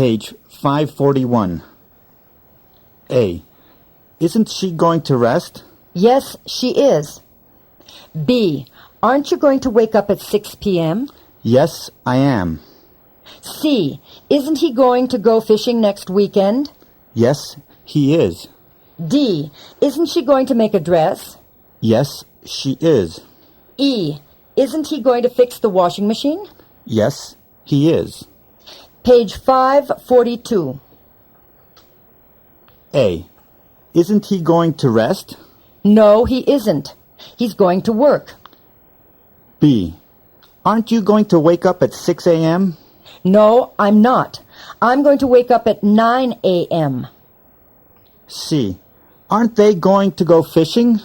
Page 541. A. Isn't she going to rest? Yes, she is. B. Aren't you going to wake up at 6 p.m.? Yes, I am. C. Isn't he going to go fishing next weekend? Yes, he is. D. Isn't she going to make a dress? Yes, she is. E. Isn't he going to fix the washing machine? Yes, he is. Page 542. A. Isn't he going to rest? No, he isn't. He's going to work. B. Aren't you going to wake up at 6 a.m.? No, I'm not. I'm going to wake up at 9 a.m. C. Aren't they going to go fishing?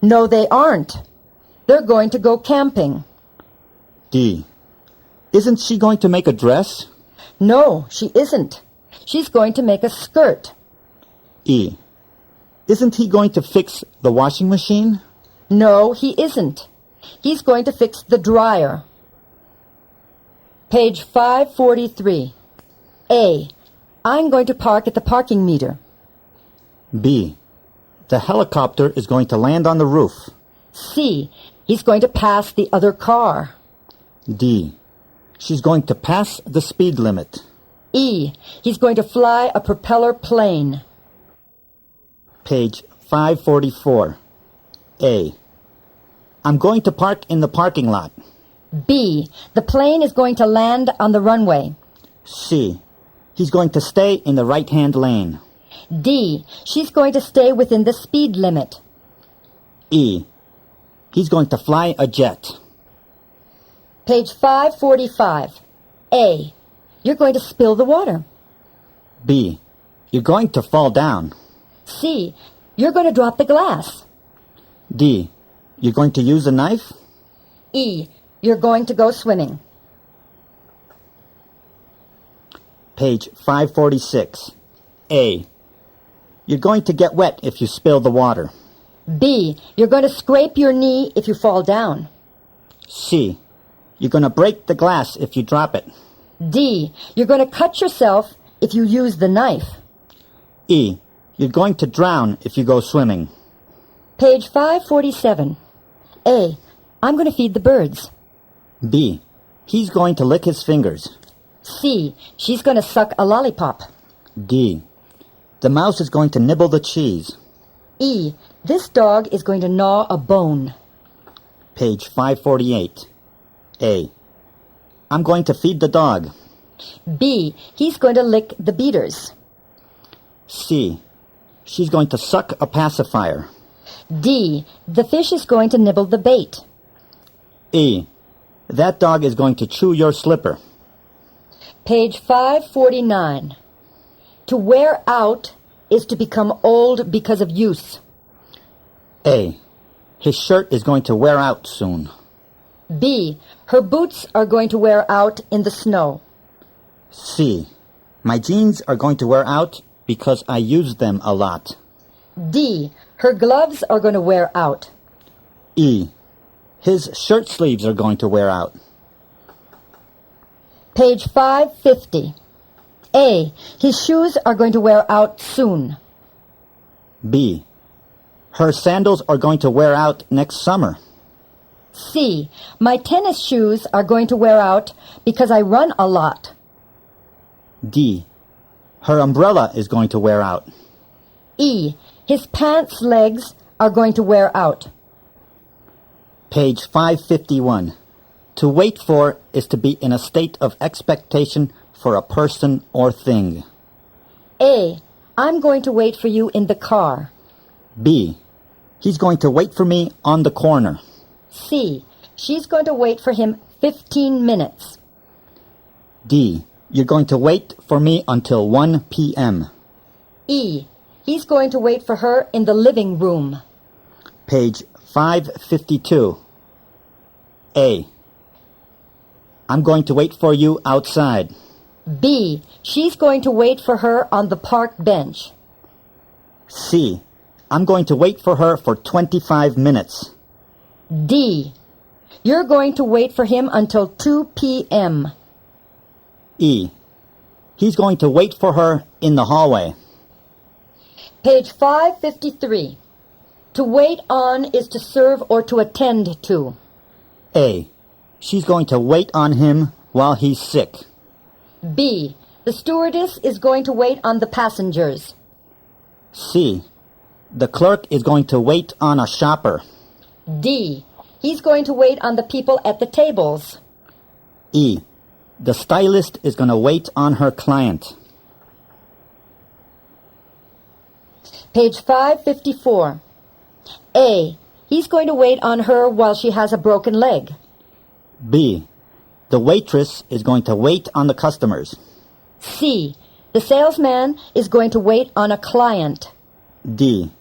No, they aren't. They're going to go camping. D. Isn't she going to make a dress? No, she isn't. She's going to make a skirt. E. Isn't he going to fix the washing machine? No, he isn't. He's going to fix the dryer. Page 543. A. I'm going to park at the parking meter. B. The helicopter is going to land on the roof. C. He's going to pass the other car. D. She's going to pass the speed limit. E. He's going to fly a propeller plane. Page 544. A. I'm going to park in the parking lot. B. The plane is going to land on the runway. C. He's going to stay in the right-hand lane. D. She's going to stay within the speed limit. E. He's going to fly a jet. Page 545. A. You're going to spill the water. B. You're going to fall down. C. You're going to drop the glass. D. You're going to use a knife. E. You're going to go swimming. Page 546. A. You're going to get wet if you spill the water. B. You're going to scrape your knee if you fall down. C. You're going to break the glass if you drop it. D. You're going to cut yourself if you use the knife. E. You're going to drown if you go swimming. Page 547. A. I'm going to feed the birds. B. He's going to lick his fingers. C. She's going to suck a lollipop. D. The mouse is going to nibble the cheese. E. This dog is going to gnaw a bone. Page 548. A. I'm going to feed the dog. B. He's going to lick the beaters. C. She's going to suck a pacifier. D. The fish is going to nibble the bait. E. That dog is going to chew your slipper. Page 549. To wear out is to become old because of use. A. His shirt is going to wear out soon. B. Her boots are going to wear out in the snow. C. My jeans are going to wear out because I use them a lot. D. Her gloves are going to wear out. E. His shirt sleeves are going to wear out. Page 550. A. His shoes are going to wear out soon. B. Her sandals are going to wear out next summer. C. My tennis shoes are going to wear out because I run a lot. D. Her umbrella is going to wear out. E. His pants' legs are going to wear out. Page 551. To wait for is to be in a state of expectation for a person or thing. A. I'm going to wait for you in the car. B. He's going to wait for me on the corner. C. She's going to wait for him 15 minutes. D. You're going to wait for me until 1 p.m. E. He's going to wait for her in the living room. Page 552. A. I'm going to wait for you outside. B. She's going to wait for her on the park bench. C. I'm going to wait for her for 25 minutes. D. You're going to wait for him until 2 p.m. E. He's going to wait for her in the hallway. Page 553. To wait on is to serve or to attend to. A. She's going to wait on him while he's sick. B. The stewardess is going to wait on the passengers. C. The clerk is going to wait on a shopper. D. He's going to wait on the people at the tables. E. The stylist is going to wait on her client. Page 554. A. He's going to wait on her while she has a broken leg. B. The waitress is going to wait on the customers. C. The salesman is going to wait on a client. D.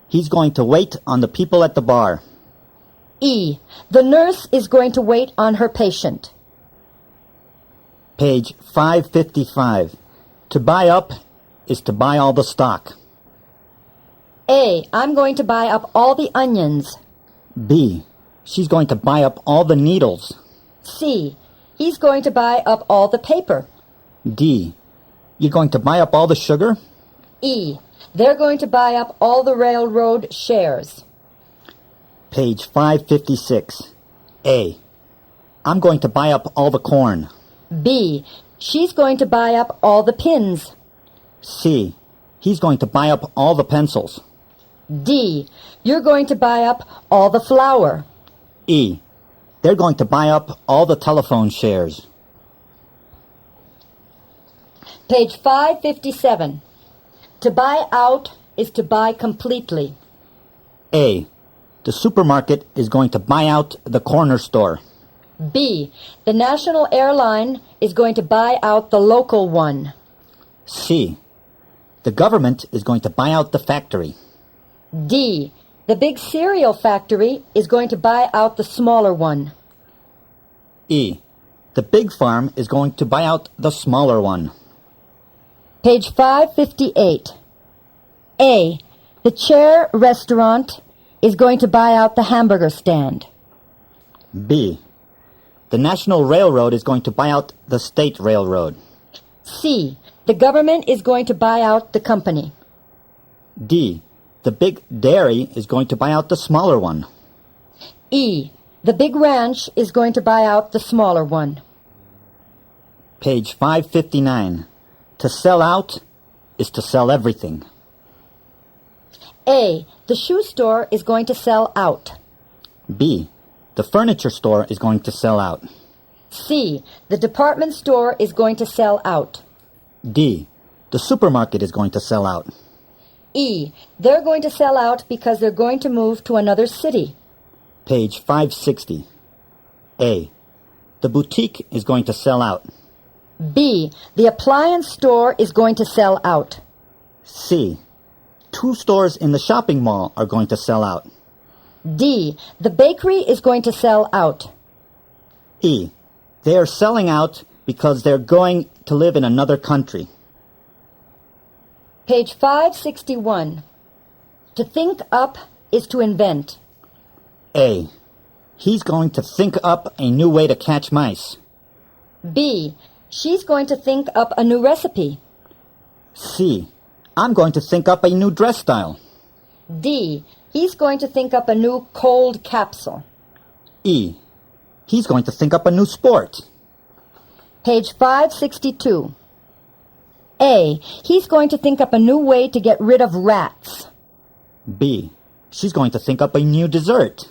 He's going to wait on the people at the bar. E. The nurse is going to wait on her patient. Page 555. To buy up is to buy all the stock. A. I'm going to buy up all the onions. B. She's going to buy up all the needles. C. He's going to buy up all the paper. D. You're going to buy up all the sugar? E. They're going to buy up all the railroad shares. Page 556. A. I'm going to buy up all the corn. B. She's going to buy up all the pins. C. He's going to buy up all the pencils. D. You're going to buy up all the flour. E. They're going to buy up all the telephone shares. Page 557. To buy out is to buy completely. A. The supermarket is going to buy out the corner store. B. The national airline is going to buy out the local one. C. The government is going to buy out the factory. D. The big cereal factory is going to buy out the smaller one. E. The big farm is going to buy out the smaller one. Page 558. A. The chair restaurant is going to buy out the hamburger stand. B. The National Railroad is going to buy out the State Railroad. C. The government is going to buy out the company. D. The big dairy is going to buy out the smaller one. E. The big ranch is going to buy out the smaller one. Page 559. To sell out is to sell everything. A. The shoe store is going to sell out. B. The furniture store is going to sell out. C. The department store is going to sell out. D. The supermarket is going to sell out. E. They're going to sell out because they're going to move to another city. Page 560. A. The boutique is going to sell out. B. The appliance store is going to sell out. C. 2 stores in the shopping mall are going to sell out. D. The bakery is going to sell out. E. They are selling out because they're going to live in another country. Page 561. To think up is to invent. A. He's going to think up a new way to catch mice. B. She's going to think up a new recipe. C. I'm going to think up a new dress style. D. He's going to think up a new cold capsule. E. He's going to think up a new sport. Page 562. A. He's going to think up a new way to get rid of rats. B. She's going to think up a new dessert.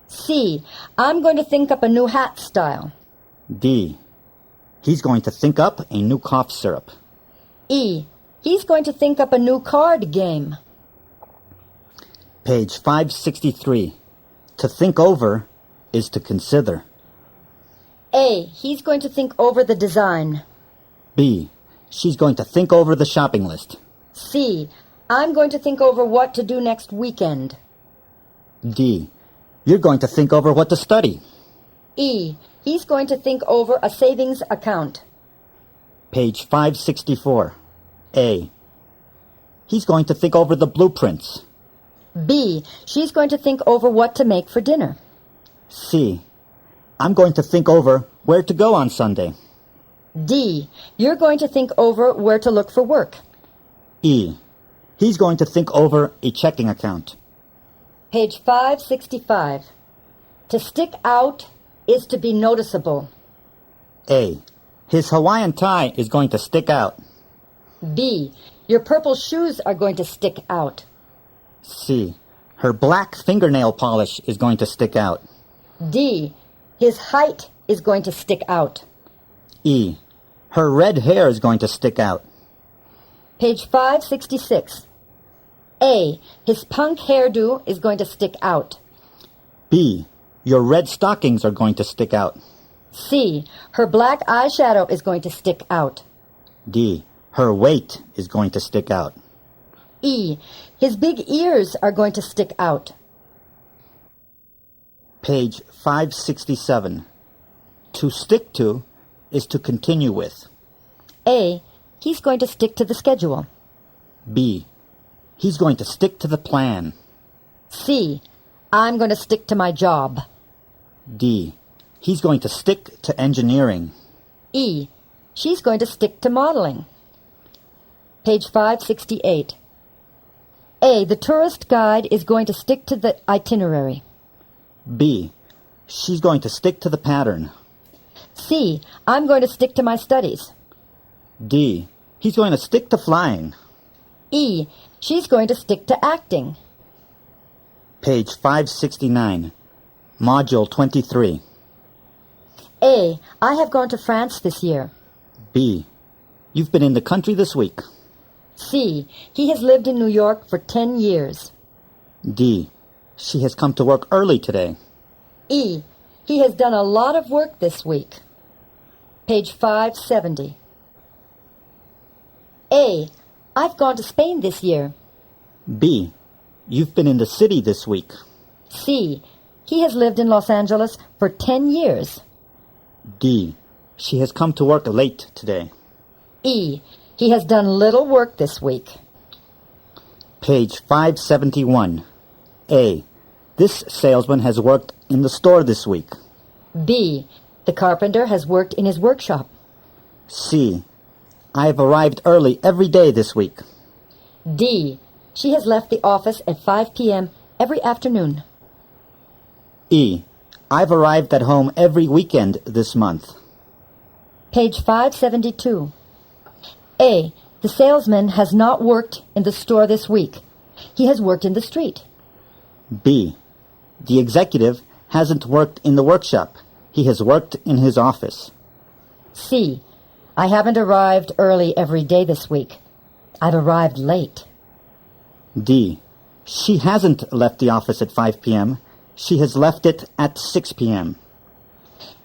C. I'm going to think up a new hat style. D. He's going to think up a new cough syrup. E. He's going to think up a new card game. Page 563. To think over is to consider. A. He's going to think over the design. B. She's going to think over the shopping list. C. I'm going to think over what to do next weekend. D. You're going to think over what to study. E. He's going to think over a savings account. Page 564. A. He's going to think over the blueprints. B. She's going to think over what to make for dinner. C. I'm going to think over where to go on Sunday. D. You're going to think over where to look for work. E. He's going to think over a checking account. Page 565. To stick out is to be noticeable. A. His Hawaiian tie is going to stick out. B. Your purple shoes are going to stick out. C. Her black fingernail polish is going to stick out. D. His height is going to stick out. E. Her red hair is going to stick out. Page 566. A. His punk hairdo is going to stick out. B. Your red stockings are going to stick out. C. Her black eyeshadow is going to stick out. D. Her weight is going to stick out. E. His big ears are going to stick out. Page 567. To stick to is to continue with. A. He's going to stick to the schedule. B. He's going to stick to the plan. C. I'm going to stick to my job. D. He's going to stick to engineering. E. She's going to stick to modeling. Page 568. A. The tourist guide is going to stick to the itinerary. B. She's going to stick to the pattern. C. I'm going to stick to my studies. D. He's going to stick to flying. E. She's going to stick to acting. Page 569. Module 23. A. I have gone to France this year. B. You've been in the country this week. C. He has lived in New York for 10 years. D. She has come to work early today. E. He has done a lot of work this week. Page 570. A. I've gone to Spain this year. B. You've been in the city this week. C. He has lived in Los Angeles for 10 years. D. She has come to work late today. E. He has done little work this week. Page 571. A. This salesman has worked in the store this week. B. The carpenter has worked in his workshop. C. I have arrived early every day this week. D. She has left the office at 5 p.m. every afternoon. E. I've arrived at home every weekend this month. Page 572. A. The salesman has not worked in the store this week. He has worked in the street. B. The executive hasn't worked in the workshop. He has worked in his office. C. I haven't arrived early every day this week. I've arrived late. D. She hasn't left the office at 5 p.m. She has left it at 6 p.m.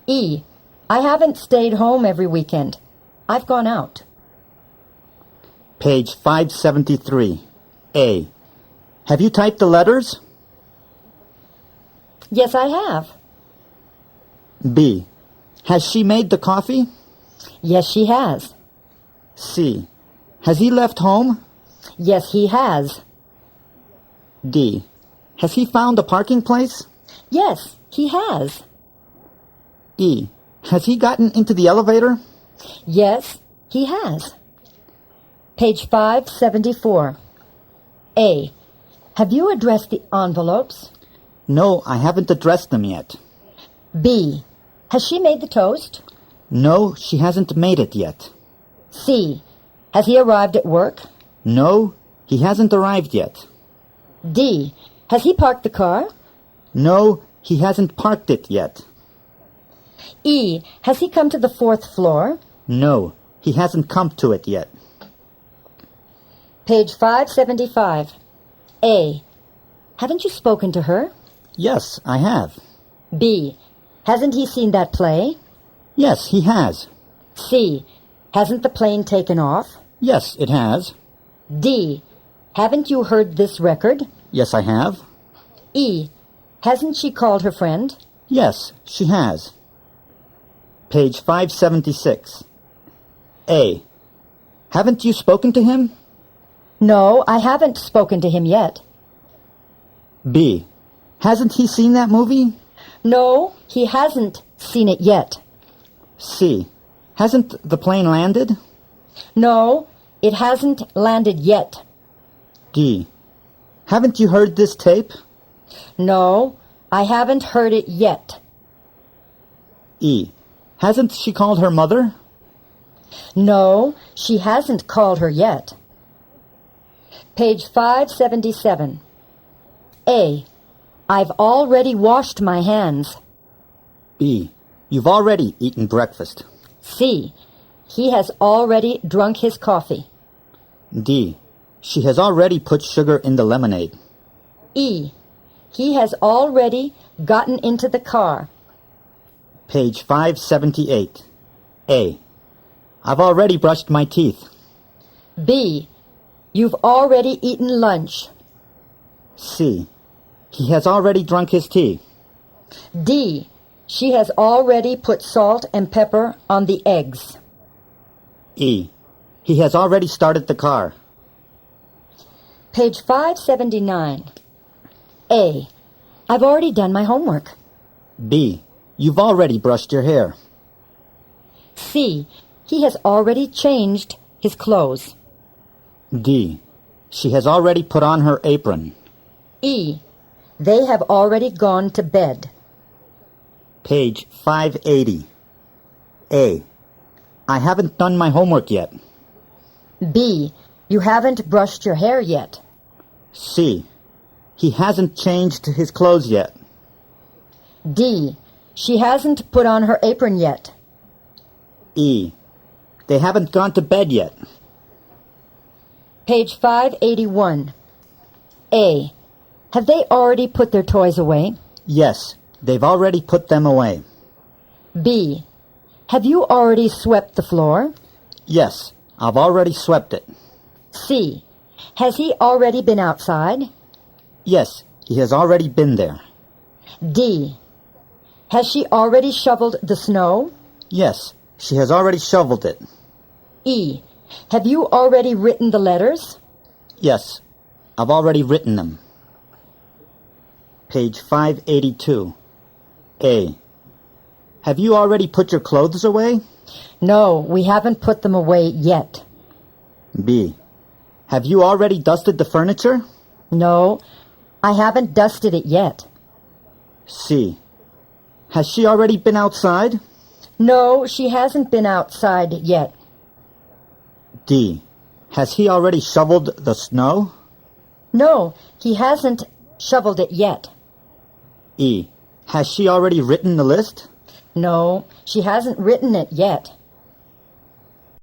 E. I haven't stayed home every weekend. I've gone out. Page 573. A. Have you typed the letters? Yes, I have. B. Has she made the coffee? Yes, she has. C. Has he left home? Yes, he has. D. Has he found a parking place? Yes, he has. E. Has he gotten into the elevator? Yes, he has. Page 574. A. Have you addressed the envelopes? No, I haven't addressed them yet. B. Has she made the toast? No, she hasn't made it yet. C. Has he arrived at work? No, he hasn't arrived yet. D. Has he parked the car? No, he hasn't parked it yet. E. Has he come to the 4th floor? No, he hasn't come to it yet. Page 575. A. Haven't you spoken to her? Yes, I have. B. Hasn't he seen that play? Yes, he has. C. Hasn't the plane taken off? Yes, it has. D. Haven't you heard this record? Yes, I have. E. Hasn't she called her friend? Yes, she has. Page 576. A. Haven't you spoken to him? No, I haven't spoken to him yet. B. Hasn't he seen that movie? No, he hasn't seen it yet. C. Hasn't the plane landed? No, it hasn't landed yet. D. Haven't you heard this tape? No, I haven't heard it yet. E. Hasn't she called her mother? No, she hasn't called her yet. Page 577. A. I've already washed my hands. B. You've already eaten breakfast. C. He has already drunk his coffee. D. She has already put sugar in the lemonade. E. He has already gotten into the car. Page 578. A. I've already brushed my teeth. B. You've already eaten lunch. C. He has already drunk his tea. D. She has already put salt and pepper on the eggs. E. He has already started the car. Page 579. A. I've already done my homework. B. You've already brushed your hair. C. He has already changed his clothes. D. She has already put on her apron. E. They have already gone to bed. Page 580. A. I haven't done my homework yet. B. You haven't brushed your hair yet. C. He hasn't changed his clothes yet. D. She hasn't put on her apron yet. E. They haven't gone to bed yet. Page 581. A. Have they already put their toys away? Yes, they've already put them away. B. Have you already swept the floor? Yes, I've already swept it. C. Has he already been outside? Yes, he has already been there. D. Has she already shoveled the snow? Yes, she has already shoveled it. E. Have you already written the letters? Yes, I've already written them. Page 582. A. Have you already put your clothes away? No, we haven't put them away yet. B. Have you already dusted the furniture? No, I haven't dusted it yet. C. Has she already been outside? No, she hasn't been outside yet. D. Has he already shoveled the snow? No, he hasn't shoveled it yet. E. Has she already written the list? No, she hasn't written it yet.